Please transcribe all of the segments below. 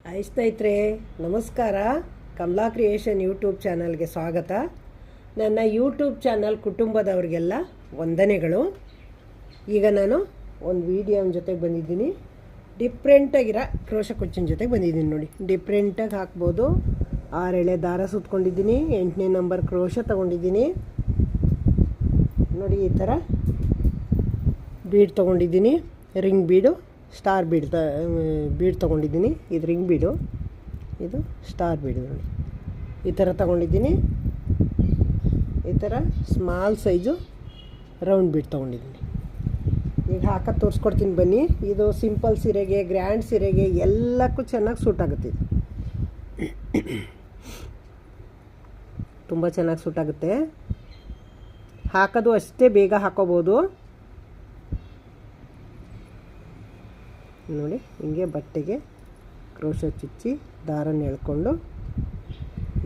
Hi ಸ್ನೇಹಿತರೆ, ನಮಸ್ಕಾರ. Kamala creation YouTube ಚಾನಲ್ಗೆ ಸ್ವಾಗತ. ನನ್ನ ಯೂಟ್ಯೂಬ್ ಚಾನಲ್ ಕುಟುಂಬದವ್ರಿಗೆಲ್ಲ ವಂದನೆಗಳು. ಈಗ ನಾನು ಒಂದು ವಿಡಿಯೋನ ಜೊತೆಗೆ ಬಂದಿದ್ದೀನಿ. ಡಿಫ್ರೆಂಟಾಗಿರೋ ಕ್ರೋಶ ಕುಚ್ಚಿನ ಜೊತೆಗೆ ಬಂದಿದ್ದೀನಿ. ನೋಡಿ, ಡಿಫ್ರೆಂಟಾಗಿ ಹಾಕ್ಬೋದು. 6 ಎಳೆ ದಾರ ಸುತ್ಕೊಂಡಿದ್ದೀನಿ. 8ನೇ ನಂಬರ್ ಕ್ರೋಶ ತೊಗೊಂಡಿದ್ದೀನಿ. ನೋಡಿ, ಈ ಥರ ಬೀಡ್ ತೊಗೊಂಡಿದ್ದೀನಿ. ರಿಂಗ್ ಬೀಡು, ಸ್ಟಾರ್ ಬೀಡ್ ತೊಗೊಂಡಿದ್ದೀನಿ. ಇದು ರಿಂಗ್ ಬೀಡು, ಇದು ಸ್ಟಾರ್ ಬೀಡು. ನೋಡಿ, ಈ ಥರ ತೊಗೊಂಡಿದ್ದೀನಿ. ಈ ಥರ ಸ್ಮಾಲ್ ಸೈಜು ರೌಂಡ್ ಬೀಡ್ ತೊಗೊಂಡಿದ್ದೀನಿ. ಈಗ ಹಾಕೋದು ತೋರಿಸ್ಕೊಡ್ತೀನಿ ಬನ್ನಿ. ಇದು ಸಿಂಪಲ್ ಸೀರೆಗೆ, ಗ್ರ್ಯಾಂಡ್ ಸೀರೆಗೆ ಎಲ್ಲಕ್ಕೂ ಚೆನ್ನಾಗಿ ಸೂಟ್ ಆಗುತ್ತೆ. ಇದು ತುಂಬ ಚೆನ್ನಾಗಿ ಸೂಟ್ ಆಗುತ್ತೆ. ಹಾಕೋದು ಅಷ್ಟೇ ಬೇಗ ಹಾಕೋಬೋದು. ನೋಡಿ, ಹಿಂಗೆ ಬಟ್ಟೆಗೆ ಕ್ರೋಶ ಚುಚ್ಚಿ ದಾರನ ಎಳ್ಕೊಂಡು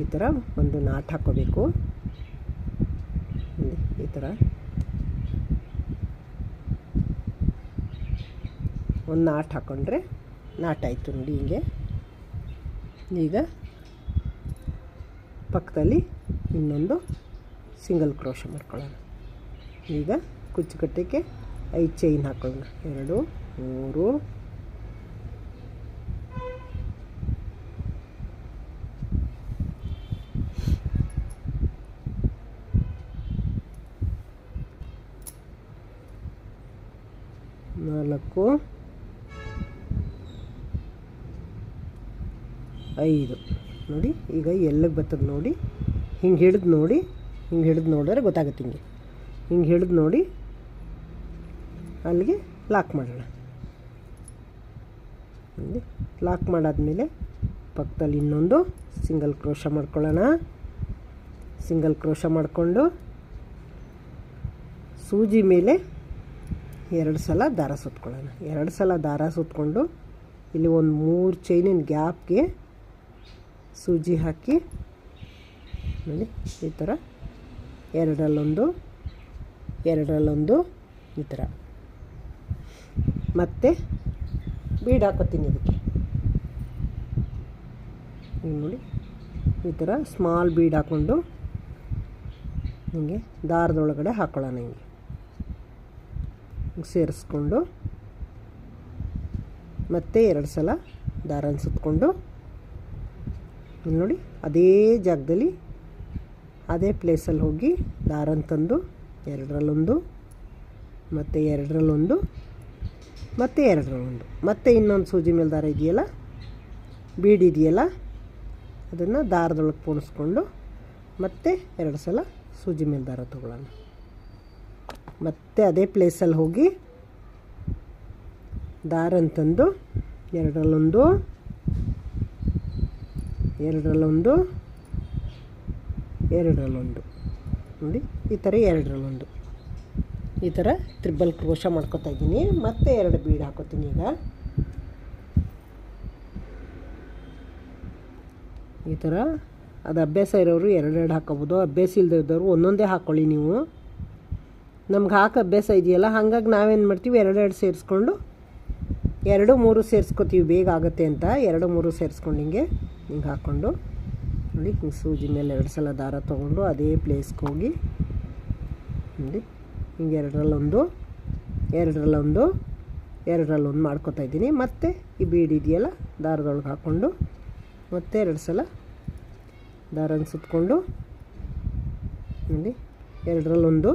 ಈ ಥರ ಒಂದು ನಾಟ್ ಹಾಕ್ಕೋಬೇಕು. ಈ ಥರ ಒಂದು ನಾಟ್ ಹಾಕ್ಕೊಂಡ್ರೆ ನಾಟ್ ಆಯಿತು. ನೋಡಿ, ಹಿಂಗೆ ಈಗ ಪಕ್ಕದಲ್ಲಿ ಇನ್ನೊಂದು ಸಿಂಗಲ್ ಕ್ರೋಶ ಮಾಡ್ಕೊಳ್ಳೋಣ. ಈಗ ಕುಚ್ಚುಕಟ್ಟಕ್ಕೆ 5 ಚೈನ್ ಹಾಕೊಳ್ಳೋಣ. 2, 3, 4, 5. ನೋಡಿ, ಈಗ ಎಲ್ಲಿಗೆ ಬರ್ತದೆ ನೋಡಿ. ಹಿಂಗೆ ಹಿಡಿದು ನೋಡಿ, ಹಿಂಗೆ ಹಿಡಿದು ನೋಡಿದ್ರೆ ಗೊತ್ತಾಗುತ್ತೆ. ಹಿಂಗೆ ಹಿಡಿದು ನೋಡಿ ಅಲ್ಲಿಗೆ ಲಾಕ್ ಮಾಡೋಣ. ಲಾಕ್ ಮಾಡಾದ್ಮೇಲೆ ಪಕ್ಕದಲ್ಲಿ ಇನ್ನೊಂದು ಸಿಂಗಲ್ ಕ್ರೋಶ ಮಾಡ್ಕೊಳ್ಳೋಣ. ಸಿಂಗಲ್ ಕ್ರೋಶ ಮಾಡಿಕೊಂಡು ಸೂಜಿ ಮೇಲೆ 2 ಸಲ ದಾರ ಸುತ್ಕೊಳ್ಳೋಣ. 2 ಸಲ ದಾರ ಸುತ್ಕೊಂಡು ಇಲ್ಲಿ ಒಂದು 3 ಚೈನಿನ ಗ್ಯಾಪ್ಗೆ ಸೂಜಿ ಹಾಕಿ ನೋಡಿ, ಈ ಥರ 2ರಲ್ಲೊಂದು, 2ರಲ್ಲೊಂದು, ಈ ಥರ ಮತ್ತೆ ಬೀಡ್ ಹಾಕೋತೀನಿ. ಇದಕ್ಕೆ ಹಿಂಗೆ ನೋಡಿ, ಈ ಥರ ಸ್ಮಾಲ್ ಬೀಡ್ ಹಾಕ್ಕೊಂಡು ಹಿಂಗೆ ದಾರದೊಳಗಡೆ ಹಾಕ್ಕೊಳ್ಳೋಣ. ಹಿಂಗೆ ಸೇರಿಸ್ಕೊಂಡು ಮತ್ತೆ 2 ಸಲ ದಾರನ ಸುತ್ಕೊಂಡು ನೋಡಿ, ಅದೇ ಜಾಗದಲ್ಲಿ ಅದೇ ಪ್ಲೇಸಲ್ಲಿ ಹೋಗಿ ದಾರನ ತಂದು 2ರಲ್ಲೊಂದು, ಮತ್ತು 2ರಲ್ಲೊಂದು, ಮತ್ತು 2ರಲ್ಲೊಂದು, ಮತ್ತು ಇನ್ನೊಂದು ಸೂಜಿ ಮೇಲೆ ದಾರ ಇದೆಯಲ್ಲ, ಬೀಡ್ ಇದೆಯಲ್ಲ, ಅದನ್ನು ದಾರದೊಳಗೆ ಪೋಣಿಸ್ಕೊಂಡು ಮತ್ತೆ 2 ಸಲ ಸೂಜಿ ಮೇಲೆ ದಾರ ತೊಗೊಳ್ಳೋಣ. ಮತ್ತು ಅದೇ ಪ್ಲೇಸಲ್ಲಿ ಹೋಗಿ ದಾರನ ತಂದು 2ರಲ್ಲೊಂದು, 2ರಲ್ಲೊಂದು, 2ರಲ್ಲೊಂದು, ನೋಡಿ, ಈ ಥರ 2ರಲ್ಲೊಂದು, ಈ ಥರ ತ್ರಿಬಲ್ ಕ್ರೋಶ ಮಾಡ್ಕೊತಾ ಇದ್ದೀನಿ. ಮತ್ತೆ 2 ಬೀಡ್ ಹಾಕೋತೀನಿ. ಈಗ ಈ ಥರ ಅದು ಅಭ್ಯಾಸ ಇರೋರು 2 ಹಾಕೋಬೋದು. ಅಭ್ಯಾಸ ಇಲ್ಲದೆ ಇದ್ದವರು ಒಂದೊಂದೇ ಹಾಕ್ಕೊಳ್ಳಿ. ನೀವು ನಮ್ಗೆ ಹಾಕೋ ಅಭ್ಯಾಸ ಇದೆಯಲ್ಲ, ಹಾಗಾಗಿ ನಾವೇನು ಮಾಡ್ತೀವಿ, 2 ಸೇರಿಸ್ಕೊಂಡು 2, 3 ಸೇರಿಸ್ಕೊತೀವಿ, ಬೇಗ ಆಗುತ್ತೆ ಅಂತ. 2, 3 ಸೇರಿಸ್ಕೊಂಡು ಹಿಂಗೆ ಹಾಕ್ಕೊಂಡು ನೋಡಿ, ಹಿಂಗೆ ಸೂಜಿ ಮೇಲೆ 2 ಸಲ ದಾರ ತೊಗೊಂಡು ಅದೇ ಪ್ಲೇಸ್ಗೆ ಹೋಗಿ ನೋಡಿ, ಹಿಂಗೆ 2ರಲ್ಲೊಂದು, 2ರಲ್ಲೊಂದು, 2ರಲ್ಲೊಂದು ಮಾಡ್ಕೊತಾ ಇದ್ದೀನಿ. ಮತ್ತು ಈ ಬೀಡ್ ಇದೆಯಲ್ಲ, ದಾರದೊಳಗೆ ಹಾಕ್ಕೊಂಡು ಮತ್ತೆ 2 ಸಲ ದಾರನ ಸುತ್ಕೊಂಡು ನೋಡಿ, 2ರಲ್ಲೊಂದು,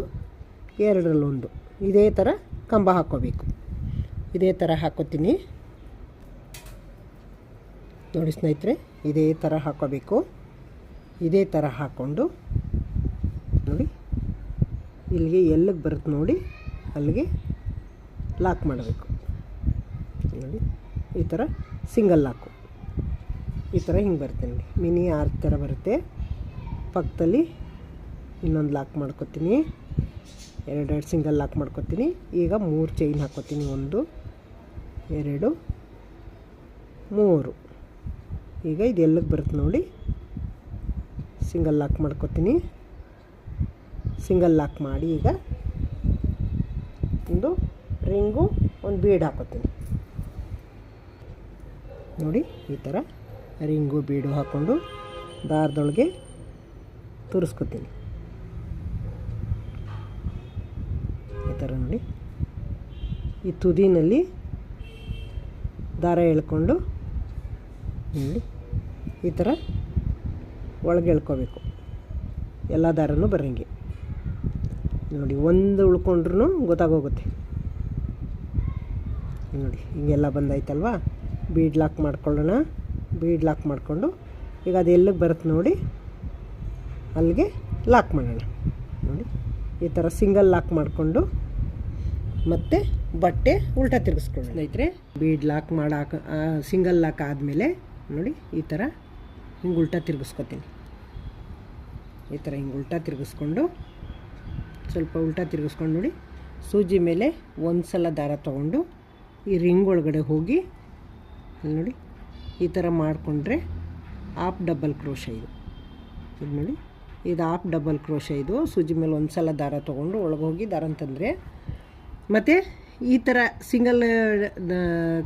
2ರಲ್ಲೊಂದು, ಇದೇ ಥರ ಕಂಬ ಹಾಕ್ಕೋಬೇಕು. ಇದೇ ಥರ ಹಾಕ್ಕೋತೀನಿ ನೋಡಿ ಸ್ನೇಹಿತರೆ. ಇದೇ ಥರ ಹಾಕ್ಕೋಬೇಕು. ಇದೇ ಥರ ಹಾಕ್ಕೊಂಡು ನೋಡಿ, ಇಲ್ಲಿಗೆ ಎಲ್ಲಿಗೆ ಬರುತ್ತೆ ನೋಡಿ, ಅಲ್ಲಿಗೆ ಲಾಕ್ ಮಾಡಬೇಕು. ನೋಡಿ, ಈ ಥರ ಸಿಂಗಲ್ ಲಾಕು, ಈ ಥರ ಹಿಂಗೆ ಬರುತ್ತೆ ನೋಡಿ. ಮಿನಿ ಆರ್ಕ್ ಥರ ಬರುತ್ತೆ. ಪಕ್ಕದಲ್ಲಿ ಇನ್ನೊಂದು ಲಾಕ್ ಮಾಡ್ಕೊತೀನಿ. 2 ಸಿಂಗಲ್ ಲಾಕ್ ಮಾಡ್ಕೊತೀನಿ. ಈಗ 3 ಚೈನ್ ಹಾಕ್ಕೊತೀನಿ. 1, 2, 3. ಈಗ ಇದು ಎಲ್ಲಿಗೆ ಬರುತ್ತೆ ನೋಡಿ, ಸಿಂಗಲ್ ಲಾಕ್ ಮಾಡ್ಕೊತೀನಿ. ಸಿಂಗಲ್ ಲಾಕ್ ಮಾಡಿ ಈಗ ಒಂದು ರಿಂಗು, ಒಂದು ಬೀಡ್ ಹಾಕೋತೀನಿ. ನೋಡಿ ಈ ಥರ ರಿಂಗು ಬೀಡು ಹಾಕ್ಕೊಂಡು ದಾರದೊಳಗೆ ತುರಿಸ್ಕೊತೀನಿ. ಈ ಥರ ನೋಡಿ ಈ ತುದಿನಲ್ಲಿ ದಾರ ಎಳ್ಕೊಂಡು ನೋಡಿ ಈ ಥರ ಒಳಗೆ ಎಳ್ಕೋಬೇಕು, ಎಲ್ಲ ದಾರನೂ ಬರೋಂಗೆ. ನೋಡಿ ಒಂದು ಉಳ್ಕೊಂಡ್ರೂ ಗೊತ್ತಾಗೋಗುತ್ತೆ. ನೋಡಿ ಹಿಂಗೆಲ್ಲ ಬಂದಾಯ್ತಲ್ವ. ಬೀಡ್ ಲಾಕ್ ಮಾಡ್ಕೊಳ್ಳೋಣ. ಬೀಡ್ ಲಾಕ್ ಮಾಡಿಕೊಂಡು ಈಗ ಅದು ಎಲ್ಲಿಗೆ ಬರುತ್ತೆ ನೋಡಿ ಅಲ್ಲಿಗೆ ಲಾಕ್ ಮಾಡೋಣ. ನೋಡಿ ಈ ಥರ ಸಿಂಗಲ್ ಲಾಕ್ ಮಾಡಿಕೊಂಡು ಮತ್ತು ಬಟ್ಟೆ ಉಲ್ಟಾ ತಿರುಗಿಸ್ಕೊಳ್ಳೋಣ. ಸ್ನೇಹಿತರೆ ಬೀಡ್ ಲಾಕ್ ಸಿಂಗಲ್ ಲಾಕ್ ಆದಮೇಲೆ ನೋಡಿ ಈ ಥರ ಹಿಂಗೆ ಉಲ್ಟಾ ತಿರುಗಿಸ್ಕೊತೀನಿ. ಈ ಥರ ಹಿಂಗೆ ಉಲ್ಟಾ ತಿರುಗಿಸ್ಕೊಂಡು ಸ್ವಲ್ಪ ಉಲ್ಟಾ ತಿರುಗಿಸ್ಕೊಂಡು ನೋಡಿ ಸೂಜಿ ಮೇಲೆ ಒಂದು ಸಲ ದಾರ ತೊಗೊಂಡು ಈ ರಿಂಗ್ ಒಳಗಡೆ ಹೋಗಿ ನೋಡಿ ಈ ಥರ ಮಾಡಿಕೊಂಡ್ರೆ ಹಾಫ್ ಡಬಲ್ ಕ್ರೋಶ ಇದು ನೋಡಿ. ಇದು ಹಾಫ್ ಡಬಲ್ ಕ್ರೋಶ. ಇದು ಸೂಜಿ ಮೇಲೆ ಒಂದು ಸಲ ದಾರ ತೊಗೊಂಡು ಒಳಗೆ ಹೋಗಿ ದಾರ ಅಂತಂದರೆ ಮತ್ತು ಈ ಥರ ಸಿಂಗಲ್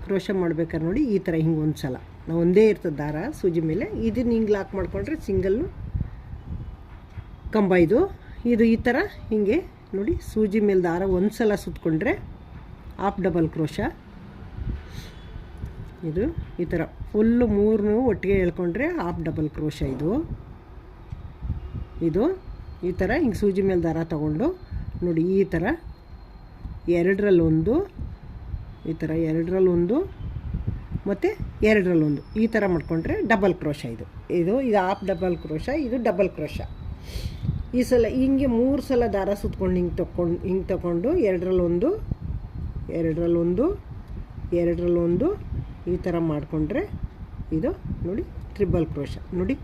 ಕ್ರೋಶ ಮಾಡ್ಬೇಕಾದ್ರೆ ನೋಡಿ ಈ ಥರ ಹಿಂಗೆ ಒಂದು ಸಲ ನಾವು ಒಂದೇ ಇರ್ತದೆ ದಾರ ಸೂಜಿ ಮೇಲೆ. ಇದನ್ನು ಹಿಂಗೆ ಲಾಕ್ ಮಾಡಿಕೊಂಡ್ರೆ ಸಿಂಗಲ್ಲು ಕಂಬ. ಇದು ಈ ಥರ ಹಿಂಗೆ ನೋಡಿ ಸೂಜಿ ಮೇಲೆ ದಾರ ಒಂದು ಸಲ ಸುತ್ತಕೊಂಡ್ರೆ ಹಾಫ್ ಡಬಲ್ ಕ್ರೋಶ. ಇದು ಈ ಥರ ಫುಲ್ಲು ಮೂರನ್ನೂ ಒಟ್ಟಿಗೆ ಹೇಳ್ಕೊಂಡ್ರೆ ಹಾಫ್ ಡಬಲ್ ಕ್ರೋಶ. ಇದು ಈ ಥರ ಹಿಂಗೆ ಸೂಜಿ ಮೇಲೆ ದಾರ ತೊಗೊಂಡು ನೋಡಿ ಈ ಥರ ಎರಡರಲ್ಲೊಂದು, ಈ ಥರ ಎರಡರಲ್ಲೊಂದು ಮತ್ತು ಎರಡರಲ್ಲೊಂದು ಈ ಥರ ಮಾಡಿಕೊಂಡ್ರೆ ಡಬಲ್ ಕ್ರೋಶ. ಇದು ಹಾಫ್ ಡಬಲ್ ಕ್ರೋಶ, ಇದು ಡಬಲ್ ಕ್ರೋಶ. ಈ ಸಲ ಹಿಂಗೆ 3 ಸಲ ದಾರ ಸುತ್ಕೊಂಡು ಹಿಂಗೆ ತಗೊಂಡು ಎರಡರಲ್ಲೊಂದು ಎರಡರಲ್ಲೊಂದು ಈ ಥರ ಮಾಡಿಕೊಂಡ್ರೆ ಇದು ನೋಡಿ ಟ್ರಿಬಲ್ ಕ್ರೋಶ. ನೋಡಿ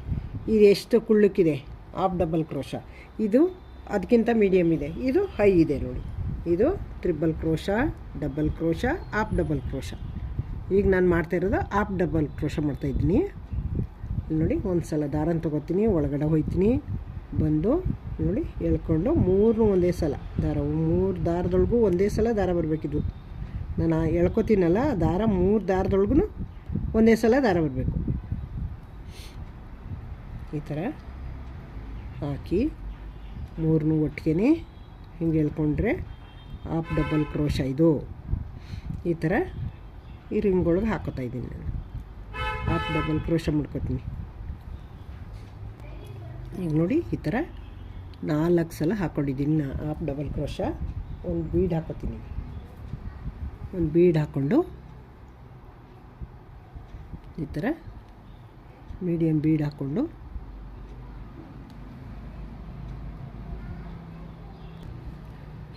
ಇದು ಎಷ್ಟು ಕುಳ್ಳಕ್ಕಿದೆ, ಹಾಫ್ ಡಬಲ್ ಕ್ರೋಶ. ಇದು ಅದಕ್ಕಿಂತ ಮೀಡಿಯಮ್ ಇದೆ, ಇದು ಹೈ ಇದೆ ನೋಡಿ. ಇದು triple crochet, double crochet, half double crochet. ಈಗ ನಾನು ಮಾಡ್ತಾಯಿರೋದು ಹಾಫ್ ಡಬಲ್ ಕ್ರೋಶ ಮಾಡ್ತಾಯಿದ್ದೀನಿ. ನೋಡಿ ಒಂದು ಸಲ ದಾರನ ತೊಗೋತೀನಿ, ಒಳಗಡೆ ಹೋಗ್ತೀನಿ, ಬಂದು ನೋಡಿ ಎಳ್ಕೊಂಡು 3 ಒಂದೇ ಸಲ ದಾರ, 3 ದಾರದೊಳಗೂ ಒಂದೇ ಸಲ ದಾರ ಬರಬೇಕಿದ್ದು. ನಾನು ಎಳ್ಕೊತೀನಲ್ಲ ದಾರ 3 ದಾರದೊಳಗೂ ಒಂದೇ ಸಲ ದಾರ ಬರಬೇಕು. ಈ ಥರ ಹಾಕಿ 3 ಒಟ್ಟಿಗೆ ಹಿಂಗೆ ಎಳ್ಕೊಂಡ್ರೆ ಹಾಫ್ ಡಬಲ್ ಕ್ರೋಶ. ಇದು ಈ ಥರ ಈ ರಿಂಗ್ ಒಳಗೆ ಹಾಕೋತಾ ಇದ್ದೀನಿ ನಾನು. ಹಾಫ್ ಡಬಲ್ ಕ್ರೋಶ ಮಾಡ್ಕೊತೀನಿ. ಈಗ ನೋಡಿ ಈ ಥರ 4 ಸಲ ಹಾಕ್ಕೊಂಡಿದ್ದೀನಿ ಹಾಫ್ ಡಬಲ್ ಕ್ರೋಶ. ಒಂದು ಬೀಡ್ ಹಾಕೋತೀನಿ. ಒಂದು ಬೀಡ್ ಹಾಕ್ಕೊಂಡು ಈ ಥರ ಮೀಡಿಯಮ್ ಬೀಡ್ ಹಾಕ್ಕೊಂಡು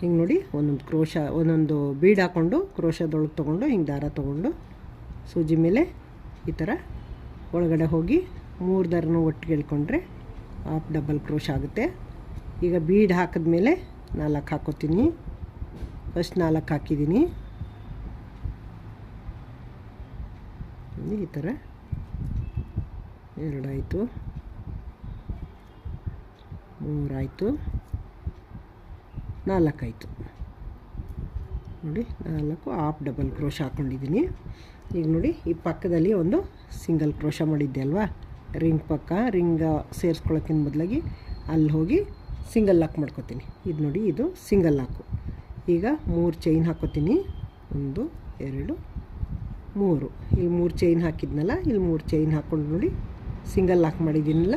ಹಿಂಗೆ ನೋಡಿ ಒಂದೊಂದು ಬೀಡ್ ಹಾಕ್ಕೊಂಡು ಕ್ರೋಶದೊಳಗೆ ತೊಗೊಂಡು ಹಿಂಗೆ ದಾರ ತೊಗೊಂಡು ಸೂಜಿ ಮೇಲೆ ಈ ಥರ ಒಳಗಡೆ ಹೋಗಿ 3 ದಾರನೂ ಒಟ್ಟಿಗೆ ಎಳ್ಕೊಂಡ್ರೆ ಹಾಫ್ ಡಬಲ್ ಕ್ರೋಶ ಆಗುತ್ತೆ. ಈಗ ಬೀಡ್ ಹಾಕಿದ್ಮೇಲೆ 4 ಹಾಕ್ಕೋತೀನಿ. ಫಸ್ಟ್ 4 ಹಾಕಿದ್ದೀನಿ. ಈ ಥರ 2 ಆಯಿತು, 3 ಆಯಿತು, 4 ಆಯಿತು. ನೋಡಿ 4 ಹಾಫ್ ಡಬಲ್ ಕ್ರೋಶ ಹಾಕ್ಕೊಂಡಿದ್ದೀನಿ. ಈಗ ನೋಡಿ ಈ ಪಕ್ಕದಲ್ಲಿ ಒಂದು ಸಿಂಗಲ್ ಕ್ರೋಶ ಮಾಡಿದ್ದೆ ಅಲ್ವಾ, ರಿಂಗ್ ಪಕ್ಕ, ರಿಂಗ್ ಸೇರಿಸ್ಕೊಳ್ಳೋಕ್ಕಿಂತ ಬದಲಾಗಿ ಅಲ್ಲಿ ಹೋಗಿ ಸಿಂಗಲ್ ಲಾಕ್ ಮಾಡ್ಕೊತೀನಿ. ಇದು ನೋಡಿ ಇದು ಸಿಂಗಲ್ ಲಾಕು. ಈಗ 3 ಚೈನ್ ಹಾಕ್ಕೋತೀನಿ. 1 2 3. ಇಲ್ಲಿ 3 ಚೈನ್ ಹಾಕಿದ್ನಲ್ಲ, ಇಲ್ಲಿ 3 ಚೈನ್ ಹಾಕ್ಕೊಂಡು ನೋಡಿ ಸಿಂಗಲ್ ಲಾಕ್ ಮಾಡಿದ್ದೀನಲ್ಲ,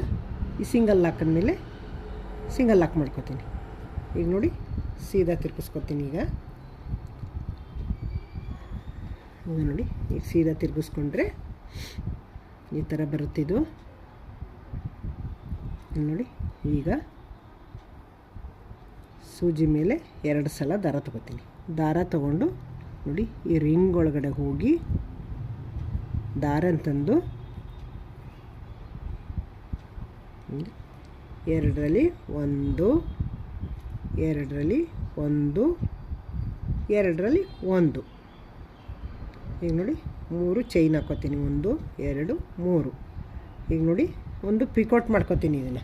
ಈ ಸಿಂಗಲ್ ಲಾಕಂದಮೇಲೆ ಸಿಂಗಲ್ ಲಾಕ್ ಮಾಡ್ಕೊತೀನಿ. ಈಗ ನೋಡಿ ಸೀದಾ ತಿರ್ಗಿಸ್ಕೊತೀನಿ. ಈಗ ನೋಡಿ ಈಗ ಸೀದಾ ತಿರ್ಗಿಸ್ಕೊಂಡ್ರೆ ಈ ಥರ ಬರುತ್ತಿದ್ದು ನೋಡಿ. ಈಗ ಸೂಜಿ ಮೇಲೆ 2 ಸಲ ದಾರ ತೊಗೋತೀನಿ. ದಾರ ತೊಗೊಂಡು ನೋಡಿ ಈ ರಿಂಗ್ ಒಳಗಡೆ ಹೋಗಿ ದಾರ ತಂದು 2ರಲ್ಲಿ 1 2ರಲ್ಲಿ 1 2ರಲ್ಲಿ 1. ಈಗ ನೋಡಿ 3 ಚೈನ್ ಹಾಕ್ಕೋತೀನಿ. 1 2 3. ಈಗ ನೋಡಿ ಒಂದು ಪಿಕೌಟ್ ಮಾಡ್ಕೋತೀನಿ. ಇದನ್ನು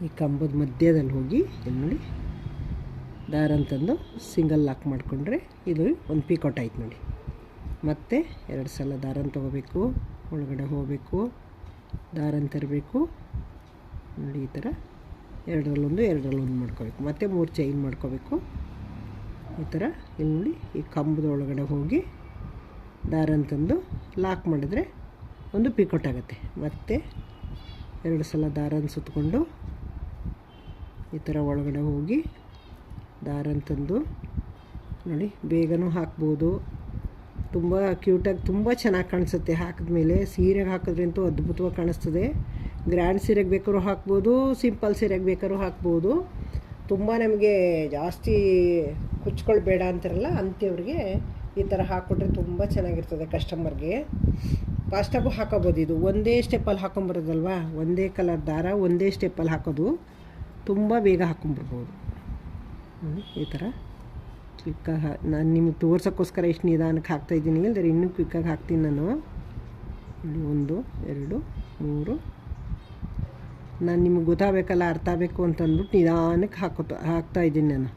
ಈ ಕಂಬದ ಮಧ್ಯದಲ್ಲಿ ಹೋಗಿ ಇಲ್ಲಿ ನೋಡಿ ದಾರ ಅಂತಂದು ಸಿಂಗಲ್ ಲಾಕ್ ಮಾಡಿಕೊಂಡ್ರೆ ಇದು ಒಂದು ಪಿಕೌಟ್ ಆಯ್ತು ನೋಡಿ. ಮತ್ತೆ 2 ಸಲ ದಾರನ ತೊಗೋಬೇಕು, ಒಳಗಡೆ ಹೋಗಬೇಕು, ದಾರನ ತರಬೇಕು ನೋಡಿ. ಈ ಥರ ಎರಡರಲ್ಲೊಂದು ಮಾಡ್ಕೋಬೇಕು. ಮತ್ತೆ 3 ಚೈನ್ ಮಾಡ್ಕೋಬೇಕು. ಈ ಥರ ಇಲ್ಲಿ ನೋಡಿ, ಈ ಕಂಬದ ಒಳಗಡೆ ಹೋಗಿ ದಾರನ ತಂದು ಲಾಕ್ ಮಾಡಿದ್ರೆ ಒಂದು ಪಿಕೋಟ್ ಆಗುತ್ತೆ. ಮತ್ತು 2 ಸಲ ದಾರನ ಸುತ್ತಕೊಂಡು ಈ ಥರ ಒಳಗಡೆ ಹೋಗಿ ದಾರನ ತಂದು ನೋಡಿ, ಬೇಗನೂ ಹಾಕ್ಬೋದು. ತುಂಬ ಕ್ಯೂಟಾಗಿ ತುಂಬ ಚೆನ್ನಾಗಿ ಕಾಣಿಸುತ್ತೆ. ಹಾಕಿದ್ಮೇಲೆ ಸೀರೆಗೆ ಹಾಕಿದ್ರಂತೂ ಅದ್ಭುತವಾಗಿ ಕಾಣಿಸ್ತದೆ. ಗ್ರ್ಯಾಂಡ್ ಸೀರೆಗೆ ಬೇಕಾದ್ರೂ ಹಾಕ್ಬೋದು, ಸಿಂಪಲ್ ಸೀರೆಗೆ ಬೇಕಾದ್ರೂ ಹಾಕ್ಬೋದು. ತುಂಬ ನಮಗೆ ಜಾಸ್ತಿ ಕುಚ್ಗಳು ಬೇಡ ಅಂತಾರಲ್ಲ ಅಂಥವ್ರಿಗೆ ಈ ಥರ ಹಾಕ್ಕೊಟ್ರೆ ತುಂಬ ಚೆನ್ನಾಗಿರ್ತದೆ. ಕಸ್ಟಮರ್ಗೆ ಫಾಸ್ಟಾಗೂ ಹಾಕೋಬೋದು. ಇದು ಒಂದೇ ಸ್ಟೆಪ್ಪಲ್ಲಿ ಹಾಕೊಂಬರೋದಲ್ವ, ಒಂದೇ ಕಲರ್ ದಾರ ಒಂದೇ ಸ್ಟೆಪ್ಪಲ್ಲಿ ಹಾಕೋದು, ತುಂಬ ಬೇಗ ಹಾಕೊಂಬರ್ಬೋದು. ಈ ಥರ ಕ್ವಿಕ್ಕಾಗಿ ನಾನು ನಿಮ್ಗೆ ತೋರ್ಸೋಕ್ಕೋಸ್ಕರ ಎಷ್ಟು ನಿಧಾನಕ್ಕೆ ಹಾಕ್ತಾಯಿದ್ದೀನಿ, ಇಲ್ಲದ್ರೆ ಇನ್ನೂ ಕ್ವಿಕ್ಕಾಗಿ ಹಾಕ್ತೀನಿ ನಾನು. 1 2 3 ನಾನು ನಿಮ್ಗೆ ಗೊತ್ತಾಗಬೇಕಲ್ಲ, ಅರ್ಥ ಆಗಬೇಕು ಅಂತಂದ್ಬಿಟ್ಟು ನಿಧಾನಕ್ಕೆ ಹಾಕ್ತಾಯಿದ್ದೀನಿ ನಾನು.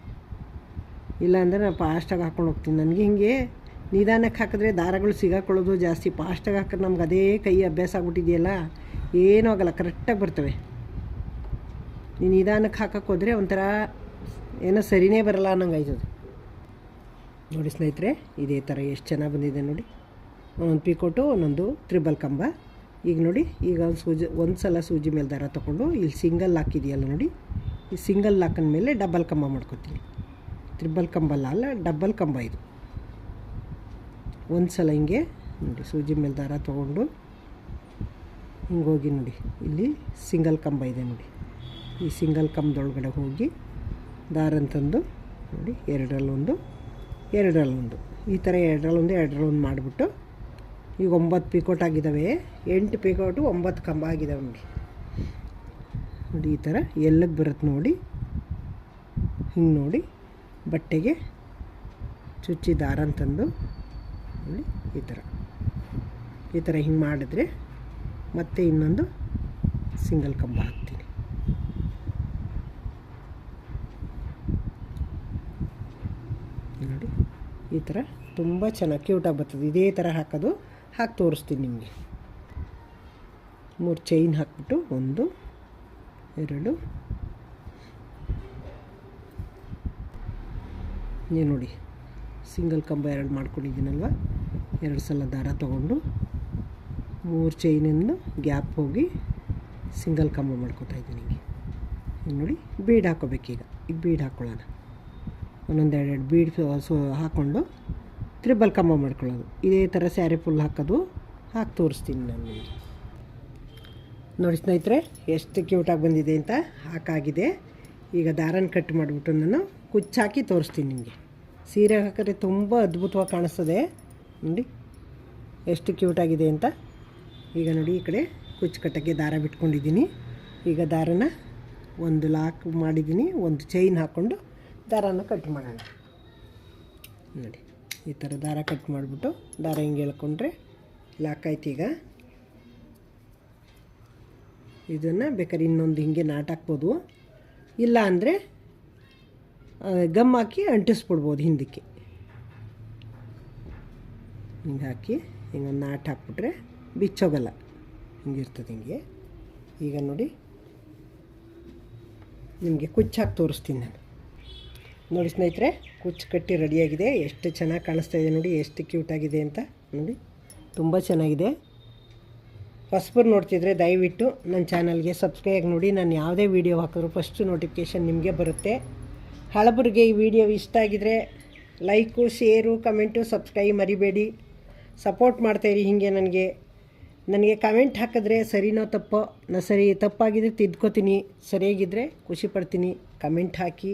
ಇಲ್ಲಾಂದರೆ ನಾನು ಫಾಸ್ಟಾಗಿ ಹಾಕ್ಕೊಂಡು ಹೋಗ್ತೀನಿ. ನನಗೆ ಹಿಂಗೆ ನಿಧಾನಕ್ಕೆ ಹಾಕಿದ್ರೆ ದಾರಗಳು ಸಿಗಾಕೊಳ್ಳೋದು ಜಾಸ್ತಿ. ಫಾಸ್ಟಾಗಿ ಹಾಕಿದ್ರೆ ನಮ್ಗೆ ಅದೇ ಕೈ ಅಭ್ಯಾಸ ಆಗ್ಬಿಟ್ಟಿದೆಯಲ್ಲ, ಏನೂ ಆಗೋಲ್ಲ, ಕರೆಕ್ಟಾಗಿ ಬರ್ತವೆ. ನೀನು ನಿಧಾನಕ್ಕೆ ಹಾಕಕ್ಕೆ ಹೋದರೆ ಒಂಥರ ಏನೋ ಸರಿನೇ ಬರಲ್ಲ ಅನ್ನೋಂಗೆ ಆಯ್ತದೆ ನೋಡಿ ಸ್ನೇಹಿತರೆ. ಇದೇ ಥರ ಎಷ್ಟು ಚೆನ್ನಾಗಿ ಬಂದಿದೆ ನೋಡಿ. ಒಂದೊಂದು ಪಿಕೋಟು, ಒಂದೊಂದು ತ್ರಿಬಲ್ ಕಂಬ. ಈಗ ನೋಡಿ, ಈಗ ಒಂದು ಸಲ ಸೂಜಿ ಮೇಲೆ ದಾರ ತೊಗೊಂಡು ಇಲ್ಲಿ ಸಿಂಗಲ್ ಹಾಕಿದೆಯಲ್ಲ ನೋಡಿ, ಈ ಸಿಂಗಲ್ ಹಾಕಿದ ಮೇಲೆ ಡಬಲ್ ಕಂಬ ಮಾಡ್ಕೊತೀನಿ. ತ್ರಿಬಲ್ ಕಂಬಲ್ಲ ಅಲ್ಲ, ಡಬಲ್ ಕಂಬ ಇದು. ಒಂದು ಸಲ ಹಿಂಗೆ ನೋಡಿ ಸೂಜಿ ಮೇಲೆ ದಾರ ತೊಗೊಂಡು ಹಿಂಗೆ ಹೋಗಿ ನೋಡಿ, ಇಲ್ಲಿ ಸಿಂಗಲ್ ಕಂಬ ಇದೆ ನೋಡಿ. ಈ ಸಿಂಗಲ್ ಕಂಬದೊಳಗಡೆ ಹೋಗಿ ದಾರನ ತಂದು ನೋಡಿ, ಎರಡರಲ್ಲೊಂದು ಈ ಥರ ಎರಡರಲ್ಲೊಂದು ಮಾಡಿಬಿಟ್ಟು ಈಗ 9 ಪಿಕೋಟ್ ಆಗಿದ್ದಾವೆ. 8 ಪಿಕೋಟು 9 ಕಂಬ ಆಗಿದ್ದಾವೆ ನೋಡಿ. ಈ ಥರ ಎಲ್ಲಿಗೆ ಬರುತ್ತೆ ನೋಡಿ, ಹಿಂಗೆ ನೋಡಿ ಬಟ್ಟೆಗೆ ಚುಚ್ಚಿ ದಾರನ ತಂದು ನೋಡಿ ಈ ಥರ ಹಿಂಗೆ ಮಾಡಿದ್ರೆ ಮತ್ತೆ ಇನ್ನೊಂದು ಸಿಂಗಲ್ ಕಂಬ ಹಾಕ್ತೀನಿ ನೋಡಿ. ಈ ಥರ ತುಂಬ ಚೆನ್ನಾಗಿ ಕ್ಯೂಟಾಗಿ ಬರ್ತದೆ. ಇದೇ ಥರ ಹಾಕೋದು, ಹಾಕಿ ತೋರಿಸ್ತೀನಿ ನಿಮಗೆ. 3 ಚೈನ್ ಹಾಕ್ಬಿಟ್ಟು 1 2 ನೀವು ನೋಡಿ, ಸಿಂಗಲ್ ಕಂಬ 2 ಮಾಡ್ಕೊಂಡಿದ್ದೀನಲ್ವ, 2 ಸಲ ದಾರ ತೊಗೊಂಡು 3 ಚೈನಿಂದ ಗ್ಯಾಪ್ ಹೋಗಿ ಸಿಂಗಲ್ ಕಂಬ ಮಾಡ್ಕೊತಾ ಇದ್ದೀನಿ. ಈಗ ನೋಡಿ, ಬೀಡ್ ಹಾಕ್ಕೋಬೇಕೀಗ. ಈಗ ಬೀಡ್ ಹಾಕ್ಕೊಳ್ಳೋಣ. ಒಂದೊಂದು 2 ಬೀಡ್ ಹಾಕ್ಕೊಂಡು ತ್ರಿಬಲ್ ಕಂಬ ಮಾಡ್ಕೊಳ್ಳೋದು. ಇದೇ ಥರ ಸ್ಯಾರಿ ಫುಲ್ ಹಾಕೋದು, ಹಾಕಿ ತೋರಿಸ್ತೀನಿ ನಾನು ನಿಮಗೆ ನೋಡಿ ಸ್ನೇಹಿತರೆ. ಎಷ್ಟು ಕ್ಯೂಟಾಗಿ ಬಂದಿದೆ ಅಂತ ಹಾಕಾಗಿದೆ. ಈಗ ದಾರನ ಕಟ್ ಮಾಡಿಬಿಟ್ಟು ನಾನು ಕುಚ್ಚಾಕಿ ತೋರಿಸ್ತೀನಿ ನಿಮಗೆ. ಸೀರೆ ಹಾಕಿದ್ರೆ ತುಂಬ ಅದ್ಭುತವಾಗಿ ಕಾಣಿಸ್ತದೆ ನೋಡಿ, ಎಷ್ಟು ಕ್ಯೂಟಾಗಿದೆ ಅಂತ. ಈಗ ನೋಡಿ, ಈ ಕಡೆ ಕುಚ್ಚು ಕಟ್ಟಕ್ಕೆ ದಾರ ಬಿಟ್ಕೊಂಡಿದ್ದೀನಿ. ಈಗ ದಾರನ ಒಂದು ಲಾಕ್ ಮಾಡಿದ್ದೀನಿ, ಒಂದು ಚೈನ್ ಹಾಕ್ಕೊಂಡು ದಾರನ ಕಟ್ ಮಾಡೋಣ ನೋಡಿ. ಈ ಥರ ದಾರ ಕಟ್ ಮಾಡಿಬಿಟ್ಟು ದಾರ ಹಿಂಗೆ ಎಳ್ಕೊಂಡ್ರೆ ಲಾಕ್ ಆಯ್ತು. ಈಗ ಇದನ್ನು ಬೇಕಾದ್ರೆ ಇನ್ನೊಂದು ಹಿಂಗೆ ನಾಟಾಕ್ಬೋದು, ಇಲ್ಲ ಅಂದರೆ ಗಮ್ ಹಾಕಿ ಅಂಟಿಸ್ಬಿಡ್ಬೋದು ಹಿಂದಕ್ಕೆ. ಹಿಂಗೆ ಹಾಕಿ ಹಿಂಗೆ ನಾಟ್ ಹಾಕ್ಬಿಟ್ರೆ ಬಿಚ್ಚೋಗಲ್ಲ, ಹಿಂಗಿರ್ತದೆ ಹಿಂಗೆ. ಈಗ ನೋಡಿ, ನಿಮಗೆ ಕುಚ್ಚಾಕಿ ತೋರಿಸ್ತೀನಿ ನಾನು ನೋಡಿ ಸ್ನೇಹಿತರೆ. ಕುಚ್ಚು ಕಟ್ಟಿ ರೆಡಿಯಾಗಿದೆ. ಎಷ್ಟು ಚೆನ್ನಾಗಿ ಕಾಣಿಸ್ತಾ ಇದೆ ನೋಡಿ, ಎಷ್ಟು ಕ್ಯೂಟಾಗಿದೆ ಅಂತ ನೋಡಿ, ತುಂಬ ಚೆನ್ನಾಗಿದೆ. ಹೊಸಬರು ನೋಡ್ತಿದ್ರೆ ದಯವಿಟ್ಟು ನನ್ನ ಚಾನಲ್ಗೆ ಸಬ್ಸ್ಕ್ರೈಬ್ ನೋಡಿ. ನಾನು ಯಾವುದೇ ವೀಡಿಯೋ ಹಾಕಿದ್ರು ಫಸ್ಟು ನೋಟಿಫಿಕೇಷನ್ ನಿಮಗೆ ಬರುತ್ತೆ. ಹಳಬರಿಗೆ ಈ ವಿಡಿಯೋ ಇಷ್ಟ ಆಗಿದರೆ ಲೈಕು, ಶೇರು, ಕಮೆಂಟು, ಸಬ್ಸ್ಕ್ರೈಬ್ ಮರಿಬೇಡಿ. ಸಪೋರ್ಟ್ ಮಾಡ್ತಾಯಿರಿ ಹೀಗೆ. ನನಗೆ ಕಮೆಂಟ್ ಹಾಕಿದ್ರೆ ಸರಿನೋ ತಪ್ಪೋ, ತಪ್ಪಾಗಿದ್ದರೆ ತಿದ್ಕೋತೀನಿ, ಸರಿಯಾಗಿದ್ದರೆ ಖುಷಿ ಪಡ್ತೀನಿ. ಕಮೆಂಟ್ ಹಾಕಿ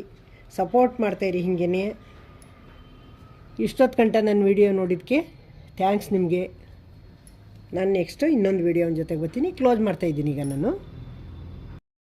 ಸಪೋರ್ಟ್ ಮಾಡ್ತಾಯಿರಿ ಹೀಗೇ. ಇಷ್ಟೊತ್ತು ಗಂಟ ನನ್ನ ವಿಡಿಯೋ ನೋಡಿದ್ದಕ್ಕೆ ಥ್ಯಾಂಕ್ಸ್ ನಿಮಗೆ. ನಾನು ನೆಕ್ಸ್ಟು ಇನ್ನೊಂದು ವೀಡಿಯೋನ ಜೊತೆಗೆ ಬರ್ತೀನಿ. ಕ್ಲೋಸ್ ಮಾಡ್ತಾಯಿದ್ದೀನಿ ಈಗ ನಾನು.